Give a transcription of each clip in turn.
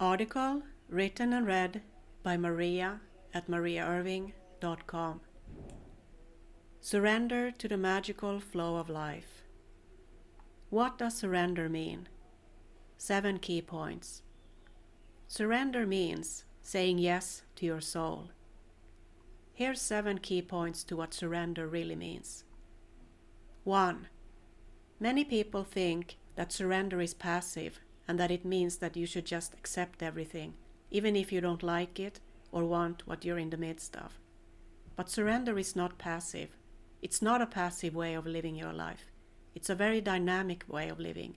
Article written and read by Maria at mariaerving.com. Surrender to the magical flow of life. What does surrender mean? 7 key points. Surrender means saying yes to your soul. Here's 7 key points to what surrender really means. 1. Many people think that surrender is passive and that it means that you should just accept everything, even if you don't like it or want what you're in the midst of. But surrender is not passive. It's not a passive way of living your life. It's a very dynamic way of living,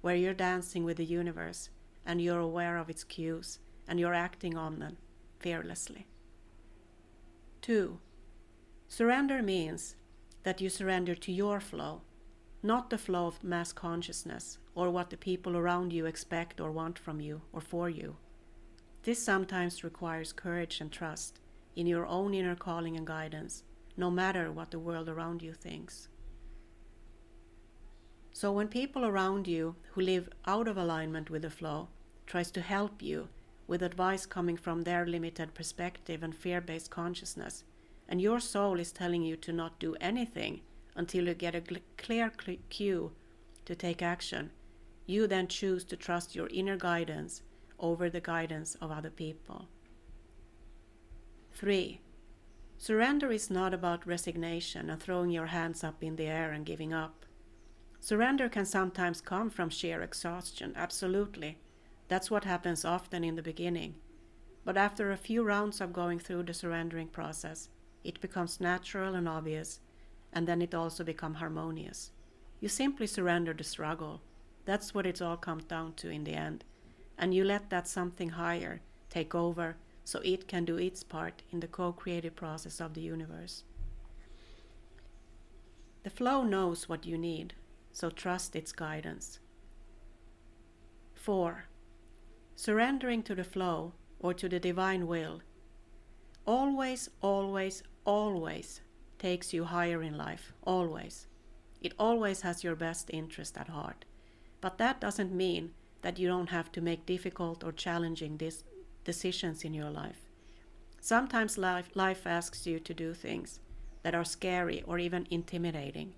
where you're dancing with the universe and you're aware of its cues and you're acting on them fearlessly. 2. Surrender means that you surrender to your flow, not the flow of mass consciousness or what the people around you expect or want from you or for you. This sometimes requires courage and trust in your own inner calling and guidance, no matter what the world around you thinks. So when people around you who live out of alignment with the flow tries to help you with advice coming from their limited perspective and fear-based consciousness, and your soul is telling you to not do anything until you get a clear cue to take action, you then choose to trust your inner guidance over the guidance of other people. 3. Surrender is not about resignation and throwing your hands up in the air and giving up. Surrender can sometimes come from sheer exhaustion, absolutely. That's what happens often in the beginning. But after a few rounds of going through the surrendering process, it becomes natural and obvious, and then it also becomes harmonious. You simply surrender the struggle. That's what it all comes down to in the end. And you let that something higher take over so it can do its part in the co-creative process of the universe. The flow knows what you need, so trust its guidance. 4. Surrendering to the flow or to the divine will always, always, always takes you higher in life, always. It always has your best interest at heart. But that doesn't mean that you don't have to make difficult or challenging decisions in your life. Sometimes life asks you to do things that are scary or even intimidating,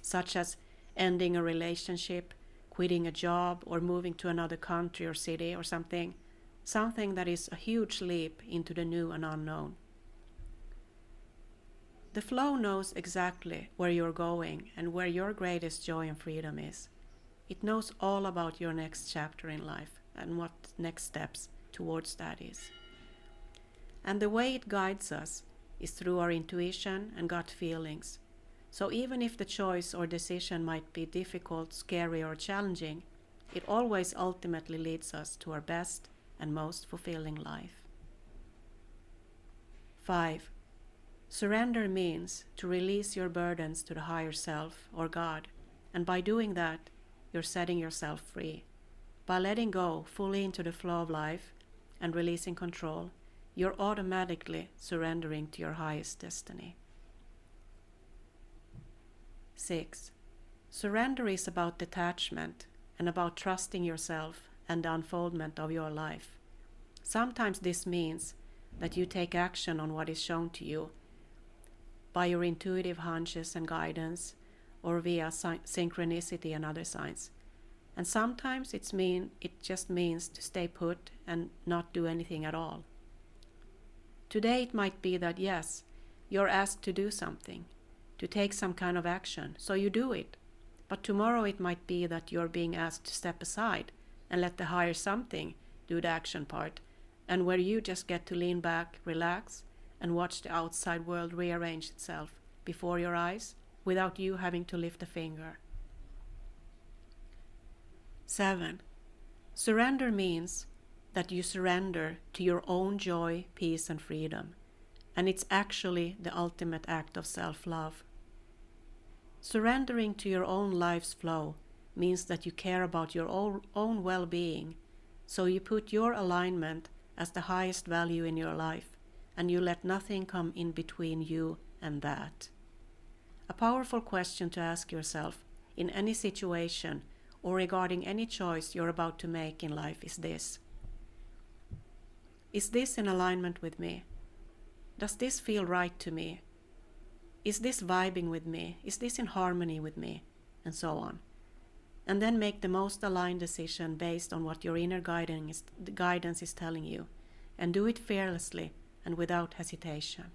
such as ending a relationship, quitting a job, or moving to another country or city or something that is a huge leap into the new and unknown. The flow knows exactly where you're going and where your greatest joy and freedom is. It knows all about your next chapter in life and what next steps towards that is. And the way it guides us is through our intuition and gut feelings. So even if the choice or decision might be difficult, scary, or challenging, it always ultimately leads us to our best and most fulfilling life. 5. Surrender means to release your burdens to the higher self or God, and by doing that, you're setting yourself free. By letting go fully into the flow of life and releasing control, you're automatically surrendering to your highest destiny. 6. Surrender is about detachment and about trusting yourself and the unfoldment of your life. Sometimes this means that you take action on what is shown to you by your intuitive hunches and guidance, or via synchronicity and other signs. And sometimes it just means to stay put and not do anything at all. Today it might be that yes, you're asked to do something, to take some kind of action, so you do it. But tomorrow it might be that you're being asked to step aside and let the higher something do the action part, and where you just get to lean back, relax, and watch the outside world rearrange itself before your eyes without you having to lift a finger. 7. Surrender means that you surrender to your own joy, peace, and freedom, and it's actually the ultimate act of self-love. Surrendering to your own life's flow means that you care about your own well-being, so you put your alignment as the highest value in your life, and you let nothing come in between you and that. A powerful question to ask yourself in any situation or regarding any choice you're about to make in life is this: Is this in alignment with me? Does this feel right to me? Is this vibing with me? Is this in harmony with me? And so on. And then make the most aligned decision based on what your inner guidance is telling you. And do it fearlessly and without hesitation.